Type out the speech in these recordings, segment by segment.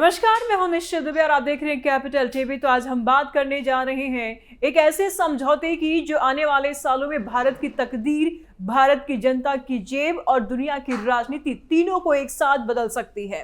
नमस्कार, मैं हूं निश्चित दुबे और आप देख रहे हैं कैपिटल टीवी। तो आज हम बात करने जा रहे हैं एक ऐसे समझौते की जो आने वाले सालों में भारत की तकदीर, भारत की जनता की जेब और दुनिया की राजनीति तीनों को एक साथ बदल सकती है।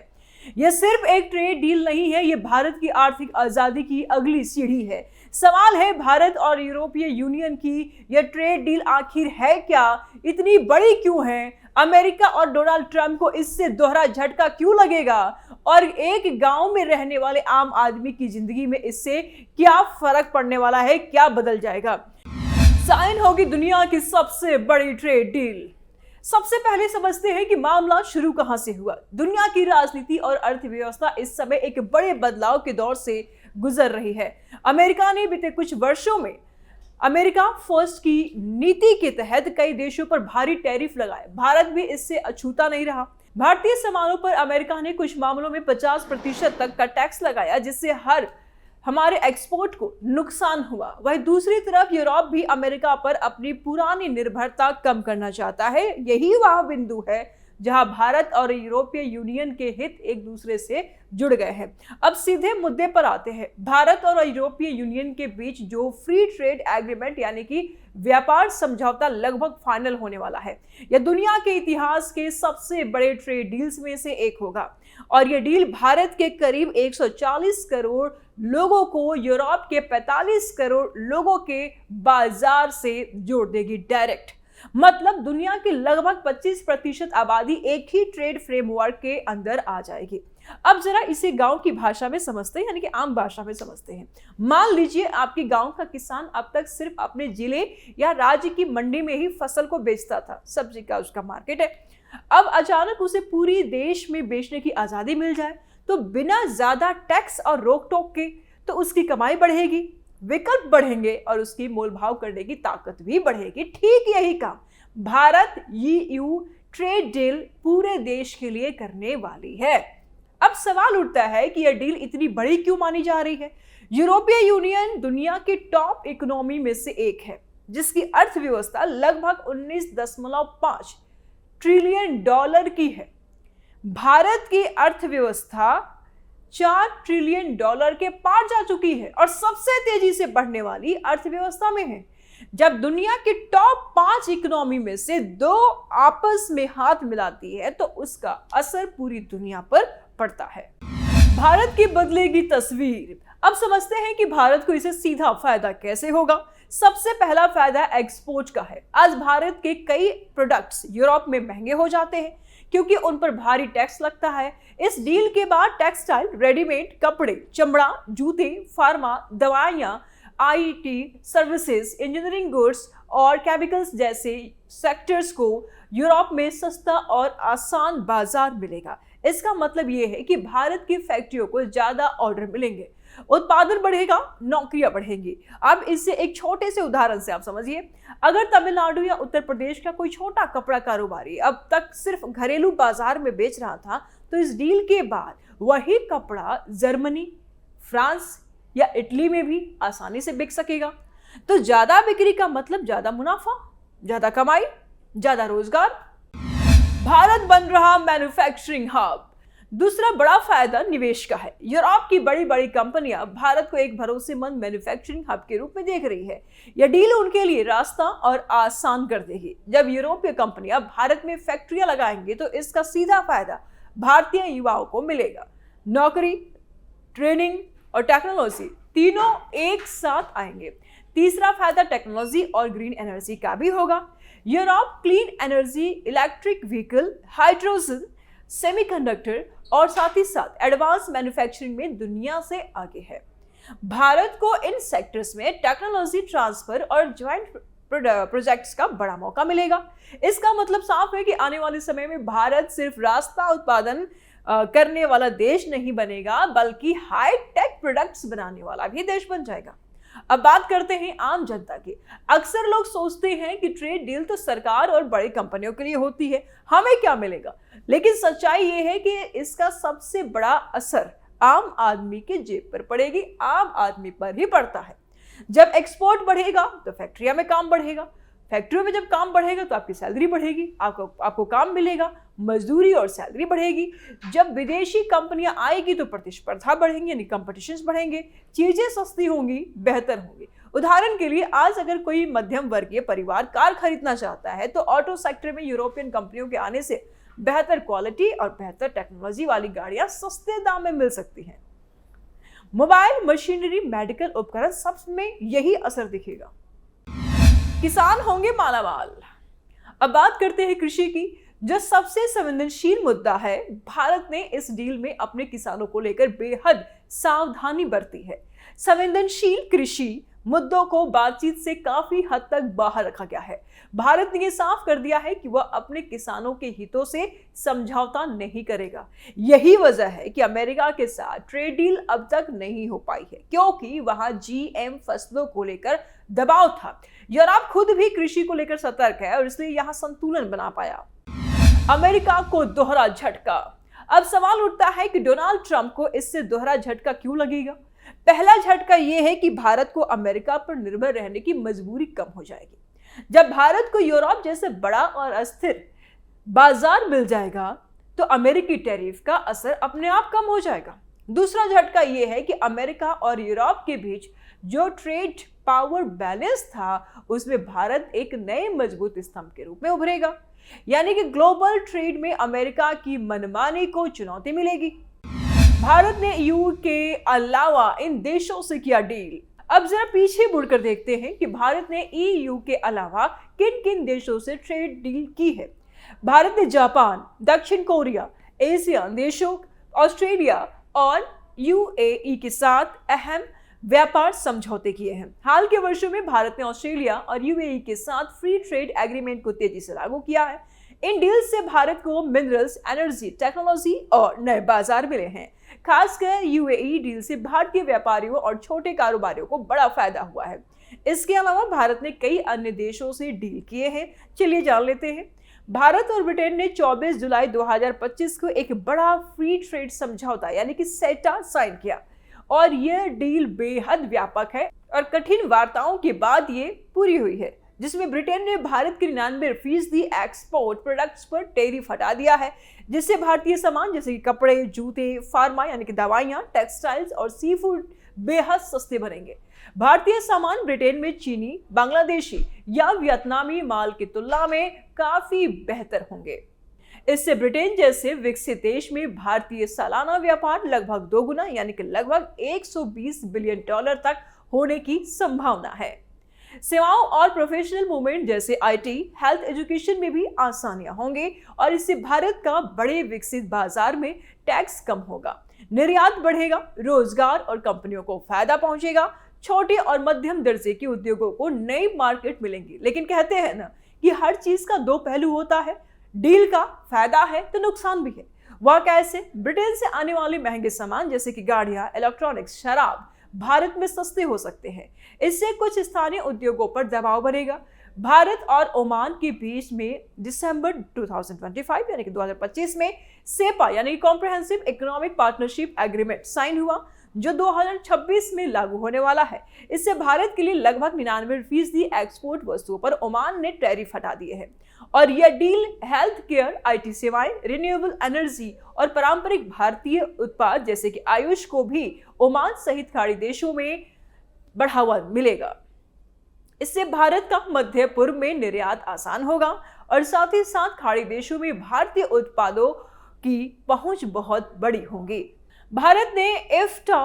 यह सिर्फ एक ट्रेड डील नहीं है, यह भारत की आर्थिक आजादी की अगली सीढ़ी है। सवाल है, भारत और यूरोपीय यूनियन की यह ट्रेड डील आखिर है क्या, इतनी बड़ी क्यों है, अमेरिका और डोनाल्ड ट्रंप को इससे दोहरा झटका क्यों लगेगा और एक गांव में रहने वाले आम आदमी की जिंदगी में इससे क्या फर्क पड़ने वाला है, क्या बदल जाएगा। साइन होगी दुनिया की सबसे बड़ी ट्रेड डील। सबसे पहले समझते हैं कि मामला शुरू कहां से हुआ। दुनिया की राजनीति और अर्थव्यवस्था इस समय एक बड़े बदलाव के दौर से गुजर रही है। अमेरिका ने बीते कुछ वर्षों में अमेरिका फर्स्ट की नीति के तहत कई देशों पर भारी टैरिफ लगाए। भारत भी इससे अछूता नहीं रहा। भारतीय सामानों पर अमेरिका ने कुछ मामलों में 50% तक का टैक्स लगाया, जिससे हमारे एक्सपोर्ट को नुकसान हुआ। वहीं दूसरी तरफ यूरोप भी अमेरिका पर अपनी पुरानी निर्भरता कम करना चाहता है। यही वह बिंदु है जहां भारत और यूरोपीय यूनियन के हित एक दूसरे से जुड़ गए हैं। अब सीधे मुद्दे पर आते हैं। भारत और यूरोपीय यूनियन के बीच जो फ्री ट्रेड एग्रीमेंट यानी कि व्यापार समझौता लगभग फाइनल होने वाला है। यह दुनिया के इतिहास के सबसे बड़े ट्रेड डील्स में से एक होगा और यह डील भारत के करीब 140 करोड़ लोगों को यूरोप के 45 करोड़ लोगों के बाजार से जोड़ देगी डायरेक्ट। मतलब दुनिया की लगभग 25% आबादी एक ही ट्रेड फ्रेमवर्क के अंदर आ जाएगी। अब जरा इसे गांव की भाषा में समझते हैं, यानी कि आम भाषा में समझते हैं। मान लीजिए आपके गांव का किसान अब तक सिर्फ अपने जिले या राज्य की मंडी में ही फसल को बेचता था, सब्जी का उसका मार्केट है। अब अचानक उसे पूरी देश में बेचने की आजादी मिल जाए तो बिना ज्यादा टैक्स और रोक टोक के तो उसकी कमाई बढ़ेगी, विकल्प बढ़ेंगे और उसकी मोल भाव करने की ताकत भी बढ़ेगी। ठीक यही काम भारत ईयू ट्रेड डील पूरे देश के लिए करने वाली है। अब सवाल उठता है कि यह डील इतनी बड़ी क्यों मानी जा रही है। यूरोपीय यूनियन दुनिया की टॉप इकोनॉमी में से एक है, जिसकी अर्थव्यवस्था लगभग 19.5 ट्रिलियन डॉलर की है। भारत की अर्थव्यवस्था 4 ट्रिलियन डॉलर के पार जा चुकी है और सबसे तेजी से बढ़ने वाली अर्थव्यवस्था में है। जब दुनिया की टॉप 5 इकोनॉमी में से 2 आपस में हाथ मिलाती है तो उसका असर पूरी दुनिया पर पड़ता है। भारत की बदलेगी तस्वीर। अब समझते हैं कि भारत को इसे सीधा फायदा कैसे होगा। सबसे पहला फायदा एक्सपोर्ट का है। आज भारत के कई प्रोडक्ट्स यूरोप में महंगे हो जाते हैं क्योंकि उन पर भारी टैक्स लगता है। इस डील के बाद टेक्सटाइल, रेडीमेड कपड़े, चमड़ा, जूते, फार्मा, दवाइयां, आईटी सर्विसेज, इंजीनियरिंग गुड्स और केमिकल्स जैसे सेक्टर्स को यूरोप में सस्ता और आसान बाजार मिलेगा। इसका मतलब यह है कि भारत की फैक्ट्रियों को ज्यादा ऑर्डर मिलेंगे, उत्पादन बढ़ेगा, नौकरियां बढ़ेंगी। अब इससे एक छोटे से उदाहरण से आप समझिए, अगर तमिलनाडु या उत्तर प्रदेश का कोई छोटा कपड़ा कारोबारी अब तक सिर्फ घरेलू बाजार में बेच रहा था तो इस डील के बाद वही कपड़ा जर्मनी, फ्रांस या इटली में भी आसानी से बिक सकेगा। तो ज्यादा बिक्री का मतलब ज्यादा मुनाफा, ज्यादा कमाई, ज्यादा रोजगार। भारत बन रहा मैन्युफैक्चरिंग हब। दूसरा बड़ा फायदा निवेश का है। यूरोप की बड़ी बड़ी कंपनियां भारत को एक भरोसेमंद मैन्युफैक्चरिंग हब के रूप में देख रही है। यह डील उनके लिए रास्ता और आसान कर देगी। जब यूरोपीय कंपनियां भारत में फैक्ट्रियां लगाएंगी तो इसका सीधा फायदा भारतीय युवाओं को मिलेगा। नौकरी, ट्रेनिंग और टेक्नोलॉजी तीनों एक साथ आएंगे। तीसरा फायदा टेक्नोलॉजी और ग्रीन एनर्जी का भी होगा। Europe clean energy, electric vehicle, hydrogen, semiconductor और साथ ही साथ एडवांस मैन्युफैक्चरिंग में दुनिया से आगे है। भारत को इन सेक्टर्स में टेक्नोलॉजी ट्रांसफर और ज्वाइंट प्रोजेक्ट्स का बड़ा मौका मिलेगा। इसका मतलब साफ है कि आने वाले समय में भारत सिर्फ रास्ता उत्पादन करने वाला देश नहीं बनेगा, बल्कि हाई टेक प्रोडक्ट्स बनाने वाला भी देश बन जाएगा। अब बात करते हैं आम जनता की। अक्सर लोग सोचते हैं कि ट्रेड डील तो सरकार और बड़ी कंपनियों के लिए होती है, हमें क्या मिलेगा। लेकिन सच्चाई ये है कि इसका सबसे बड़ा असर आम आदमी के जेब पर पड़ेगी, आम आदमी पर ही पड़ता है। जब एक्सपोर्ट बढ़ेगा तो फैक्ट्रियों में काम बढ़ेगा, फैक्ट्रियों में जब काम बढ़ेगा तो आपकी सैलरी बढ़ेगी, आपको काम मिलेगा, मजदूरी और सैलरी बढ़ेगी। जब विदेशी कंपनियां आएगी तो प्रतिस्पर्धा बढ़ेंगी, यानी कंपटीशंस बढ़ेंगे, चीजें सस्ती होंगी, बेहतर होंगी। उदाहरण के लिए आज अगर कोई मध्यम वर्गीय परिवार कार खरीदना चाहता है तो ऑटो सेक्टर में यूरोपियन कंपनियों के आने से बेहतर क्वालिटी और बेहतर टेक्नोलॉजी वाली गाड़ियां सस्ते दाम में मिल सकती हैं। मोबाइल, मशीनरी, मेडिकल उपकरण, सब में यही असर दिखेगा। किसान होंगे मालामाल। अब बात करते हैं कृषि की, जो सबसे संवेदनशील मुद्दा है। भारत ने इस डील में अपने किसानों को लेकर बेहद सावधानी बरती है। संवेदनशील कृषि मुद्दों को बातचीत से काफी हद तक बाहर रखा गया है। भारत ने यह साफ कर दिया है कि वह अपने किसानों के हितों से समझौता नहीं करेगा। यही वजह है कि अमेरिका के साथ ट्रेड डील अब तक नहीं हो पाई है, क्योंकि वहां जीएम फसलों को लेकर दबाव था। यूरोप खुद भी कृषि को लेकर सतर्क है और इसलिए यहां संतुलन बना पाया। अमेरिका को दोहरा झटका। अब सवाल उठता है कि डोनाल्ड ट्रंप को इससे दोहरा झटका क्यों लगेगा। पहला झटका यह है कि भारत को अमेरिका पर निर्भर रहने की मजबूरी कम हो जाएगी। जब भारत को यूरोप जैसे बड़ा और अस्थिर बाजार मिल जाएगा तो अमेरिकी टैरिफ का असर अपने आप कम हो जाएगा। दूसरा झटका यह है कि अमेरिका और यूरोप के बीच जो ट्रेड पावर बैलेंस था उसमें भारत एक नए मजबूत स्तंभ के रूप में उभरेगा, यानी कि ग्लोबल ट्रेड में अमेरिका की मनमानी को चुनौती मिलेगी। भारत ने ईयू के अलावा इन देशों से किया डील। अब जरा पीछे मुड़कर देखते हैं कि भारत ने ईयू के अलावा किन किन देशों से ट्रेड डील की है। भारत ने जापान, दक्षिण कोरिया, एशियान देशों, ऑस्ट्रेलिया और यूएई के साथ अहम व्यापार समझौते किए हैं। हाल के वर्षों में भारत ने ऑस्ट्रेलिया और यूएई के साथ फ्री ट्रेड एग्रीमेंट को तेजी से लागू किया है। इन डील से भारत को मिनरल्स, एनर्जी, टेक्नोलॉजी और नए बाजार मिले हैं। खासकर यूएई डील से भारतीय व्यापारियों और छोटे कारोबारियों को बड़ा फायदा हुआ है। इसके अलावा भारत ने कई अन्य देशों से डील किए हैं। चलिए जान लेते हैं। भारत और ब्रिटेन ने 24 जुलाई 2025 को एक बड़ा फ्री ट्रेड समझौता यानी कि सेटा साइन किया और यह डील बेहद व्यापक है और कठिन वार्ताओं के बाद ये पूरी हुई है, जिसमें ब्रिटेन ने भारत के 99% एक्सपोर्ट प्रोडक्ट्स पर टैरिफ हटा दिया है, जिससे भारतीय सामान जैसे कि कपड़े, जूते, फार्मा यानी कि दवाइयां, टेक्सटाइल्स और सी फूड बेहद सस्ते बनेंगे। भारतीय सामान ब्रिटेन में चीनी, बांग्लादेशी या वियतनामी माल की तुलना में काफी बेहतर होंगे। इससे ब्रिटेन जैसे विकसित देश में भारतीय सालाना व्यापार लगभग दोगुना यानी कि लगभग $120 बिलियन तक होने की संभावना है। सेवाओं और प्रोफेशनल मूवमेंट जैसे आईटी, हेल्थ, एजुकेशन में भी आसानियां होंगे और इससे भारत का बड़े विकसित बाजार में टैक्स कम होगा, निर्यात बढ़ेगा, रोजगार और कंपनियों को फायदा पहुंचेगा, छोटे और मध्यम दर्जे के उद्योगों को नई मार्केट मिलेंगी। लेकिन कहते हैं ना कि हर चीज का दो पहलू होता है। डील का फायदा है तो नुकसान भी है। वह कैसे? ब्रिटेन से आने वाले महंगे सामान जैसे कि गाड़ियां, इलेक्ट्रॉनिक्स, शराब भारत में सस्ते हो सकते हैं। इससे कुछ स्थानीय उद्योगों पर दबाव बढ़ेगा। भारत और ओमान के बीच में दिसंबर 2025 यानी कि 2025 में सेपा यानी comprehensive economic partnership agreement sign हुआ, जो 2026 में लागू होने वाला है। इससे भारत के लिए लगभग 99% एक्सपोर्ट वस्तुओं पर ओमान ने टैरिफ हटा दिए हैं और यह डील हेल्थ केयर, आईटी सेवाएं, रिन्यूएबल एनर्जी और पारंपरिक भारतीय उत्पाद जैसे कि आयुष को भी ओमान सहित खाड़ी देशों में बढ़ावा मिलेगा। इससे भारत का मध्य पूर्व में निर्यात आसान होगा और साथ ही साथ खाड़ी देशों में भारतीय उत्पादों की पहुंच बहुत बड़ी होगी। भारत ने एफ्टा,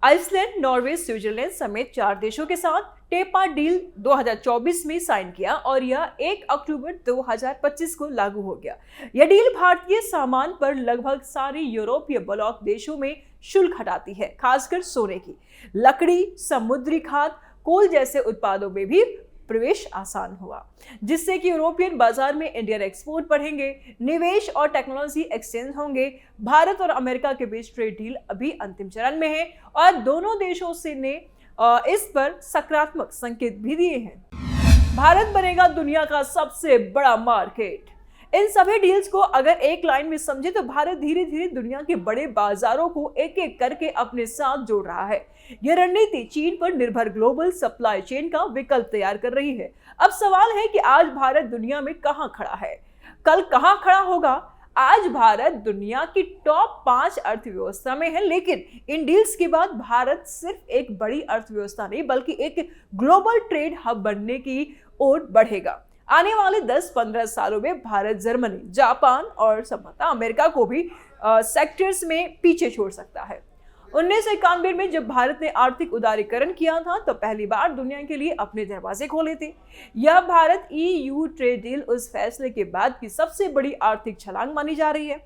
आइसलैंड, नॉर्वे, स्विट्जरलैंड समेत 4 देशों के साथ टेपा डील 2024 में साइन किया और यह 1 अक्टूबर 2025 को लागू हो गया। यह डील भारतीय सामान पर लगभग सारे यूरोपीय ब्लॉक देशों में शुल्क हटाती है, खासकर सोने की, लकड़ी, समुद्री खाद्य, कोल जैसे उत्पादों में भी प्रवेश आसान हुआ, जिससे कि यूरोपियन बाजार में इंडियन एक्सपोर्ट बढ़ेंगे, निवेश और टेक्नोलॉजी एक्सचेंज होंगे। भारत और अमेरिका के बीच ट्रेड डील अभी अंतिम चरण में है और दोनों देशों से ने इस पर सकारात्मक संकेत भी दिए हैं। भारत बनेगा दुनिया का सबसे बड़ा मार्केट। इन सभी डील्स को अगर एक लाइन में समझे तो भारत धीरे धीरे दुनिया के बड़े बाजारों को एक एक करके अपने साथ जोड़ रहा है। यह रणनीति चीन पर निर्भर ग्लोबल सप्लाई चेन का विकल्प तैयार कर रही है। अब सवाल है कि आज भारत दुनिया में कहां खड़ा है, कल कहां खड़ा होगा। आज भारत दुनिया की टॉप 5 अर्थव्यवस्था में है, लेकिन इन डील्स के बाद भारत सिर्फ एक बड़ी अर्थव्यवस्था नहीं बल्कि एक ग्लोबल ट्रेड हब बनने की ओर बढ़ेगा। आने वाले 10-15 सालों में भारत जर्मनी, जापान और संभवतः अमेरिका को भी सेक्टर्स में पीछे छोड़ सकता है। 1991 में जब भारत ने आर्थिक उदारीकरण किया था तो पहली बार दुनिया के लिए अपने दरवाजे खोले थे। यह भारत EU ट्रेड डील उस फैसले के बाद की सबसे बड़ी आर्थिक छलांग मानी जा रही है।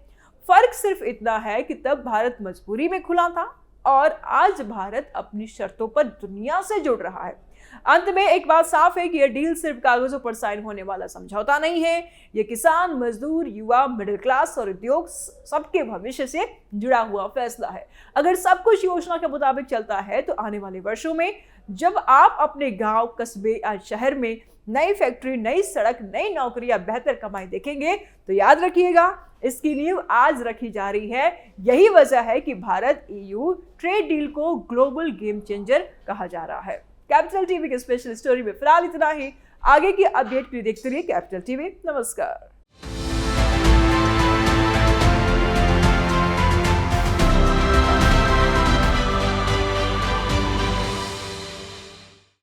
फर्क सिर्फ इतना है कि तब भारत मजबूरी में खुला था और आज भारत अपनी शर्तों पर दुनिया से जुड़ रहा है। अंत में एक बात साफ है कि यह डील सिर्फ कागजों पर साइन होने वाला समझौता नहीं है। यह किसान, मजदूर, युवा, मिडिल क्लास और उद्योग सबके भविष्य से जुड़ा हुआ फैसला है। अगर सब कुछ योजना के मुताबिक चलता है तो आने वाले वर्षों में जब आप अपने गांव, कस्बे या शहर में नई फैक्ट्री, नई सड़क, नई नौकरी या बेहतर कमाई देखेंगे तो याद रखिएगा, इसकी नींव आज रखी जा रही है। यही वजह है कि भारत EU ट्रेड डील को ग्लोबल गेम चेंजर कहा जा रहा है। कैपिटल टीवी के स्पेशल स्टोरी में फिलहाल इतना ही। आगे की अपडेट के लिए देखते रहिए कैपिटल टीवी। नमस्कार।